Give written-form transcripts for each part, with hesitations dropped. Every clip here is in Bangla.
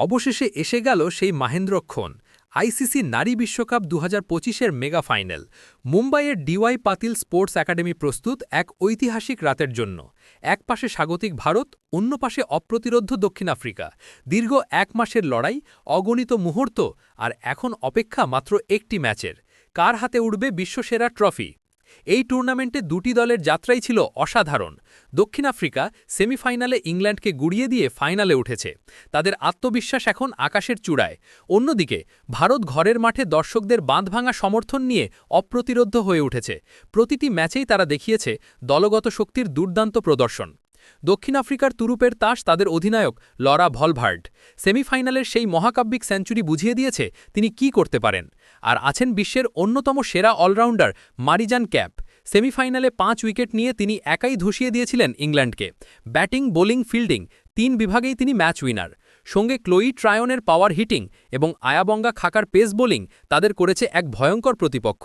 অবশেষে এসে গেল সেই মাহেন্দ্রক্ষণ। আইসিসি নারী বিশ্বকাপ ২০২৫-এর মেগা ফাইনাল। মুম্বাইয়ের ডিওয়াই পাতিল স্পোর্টস একাডেমি প্রস্তুত এক ঐতিহাসিক রাতের জন্য। এক পাশে স্বাগতিক ভারত, অন্য পাশে অপ্রতিরোধ্য দক্ষিণ আফ্রিকা। দীর্ঘ এক মাসের লড়াই, অগণিত মুহূর্ত, আর এখন অপেক্ষা মাত্র একটি ম্যাচের। কার হাতে উঠবে বিশ্বসেরা ট্রফি? এই টুর্নামেন্টে দুটি দলের যাত্রাই ছিল অসাধারণ। দক্ষিণ আফ্রিকা সেমিফাইনালে ইংল্যান্ডকে গুড়িয়ে দিয়ে ফাইনালে উঠেছে। তাদের আত্মবিশ্বাস এখন আকাশের চূড়ায়। অন্যদিকে ভারত ঘরের মাঠে দর্শকদের বাঁধভাঙা সমর্থন নিয়ে অপ্রতিরোধ্য হয়ে উঠেছে। প্রতিটি ম্যাচেই তারা দেখিয়েছে দলগত শক্তির দুর্দান্ত প্রদর্শন। দক্ষিণ আফ্রিকার তুরুপের তাস তাদের অধিনায়ক লরা ভলভার্ড। সেমিফাইনালের সেই মহাকাব্যিক সেঞ্চুরি বুঝিয়ে দিয়েছে তিনি কি করতে পারেন। আর আছেন বিশ্বের অন্যতম সেরা অলরাউন্ডার মারিজান ক্যাপ। সেমিফাইনালে ৫ উইকেট নিয়ে তিনি একাই ধসিয়ে দিয়েছিলেন ইংল্যান্ডকে। ব্যাটিং, বোলিং, ফিল্ডিং ৩ বিভাগেই তিনি ম্যাচ উইনার। সঙ্গে ক্লোয়ি ট্রায়নের পাওয়ার হিটিং এবং আয়াবঙ্গা খাকার পেস বোলিং তাদের করেছে এক ভয়ঙ্কর প্রতিপক্ষ।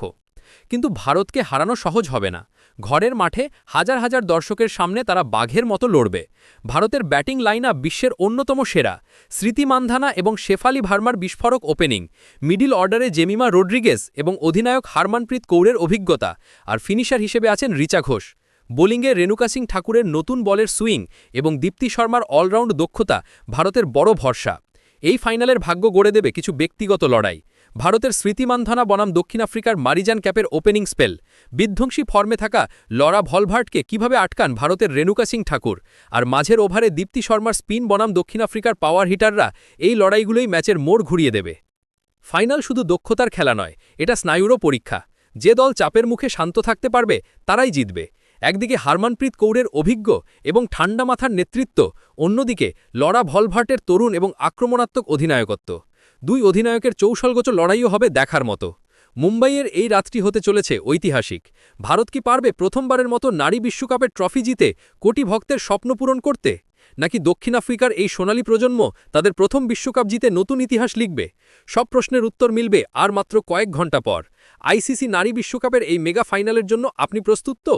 কিন্তু ভারতকে হারানো সহজ হবে না। ঘরের মাঠে হাজার হাজার দর্শকের সামনে তারা বাঘের মতো লড়বে। ভারতের ব্যাটিং লাইনআপ বিশ্বের অন্যতম সেরা। স্মৃতি মান্ধানা এবং শেফালি ভার্মার বিস্ফোরক ওপেনিং, মিডিল অর্ডারে জেমিমা রোড্রিগেজ এবং অধিনায়ক হারমানপ্রীত কৌরের অভিজ্ঞতা, আর ফিনিশার হিসেবে আছেন রিচা ঘোষ। বোলিংয়ে রেণুকা সিং ঠাকুরের নতুন বলের সুইং এবং দীপ্তি শর্মার অলরাউন্ড দক্ষতা ভারতের বড় ভরসা। এই ফাইনালের ভাগ্য গড়ে দেবে কিছু ব্যক্তিগত লড়াই। ভারতের স্মৃতি মান্ধানা বনাম দক্ষিণ আফ্রিকার মারিজান ক্যাপের ওপেনিং স্পেল, বিধ্বংসী ফর্মে থাকা লরা ভলভার্টকে কিভাবে আটকান ভারতের রেণুকা সিং ঠাকুর, আর মাঝের ওভারে দীপ্তি শর্মার স্পিন বনাম দক্ষিণ আফ্রিকার পাওয়ার হিটাররা এই লড়াইগুলোই ম্যাচের মোড় ঘুরিয়ে দেবে। ফাইনাল শুধু দক্ষতার খেলা নয়, এটা স্নায়ুরও পরীক্ষা। যে দল চাপের মুখে শান্ত থাকতে পারবে তারাই জিতবে। একদিকে হারমানপ্রীত কৌরের অভিজ্ঞ এবং ঠান্ডা মাথার নেতৃত্ব, অন্যদিকে লরা ভলভার্টের তরুণ এবং আক্রমণাত্মক অধিনায়কত্ব। দুই অধিনায়কের চৌশলগোচ লড়াইও হবে দেখার মতো। মুম্বাইয়ের এই রাতটি হতে চলেছে ঐতিহাসিক। ভারত কি পারবে প্রথমবারের মতো নারী বিশ্বকাপের ট্রফি জিতে কোটি ভক্তের স্বপ্ন পূরণ করতে? নাকি দক্ষিণ আফ্রিকার এই সোনালী প্রজন্ম তাদের প্রথম বিশ্বকাপ জিতে নতুন ইতিহাস লিখবে? সব প্রশ্নের উত্তর মিলবে আর মাত্র কয়েক ঘন্টা পর। আইসিসি নারী বিশ্বকাপের এই মেগা ফাইনালের জন্য আপনি প্রস্তুত তো?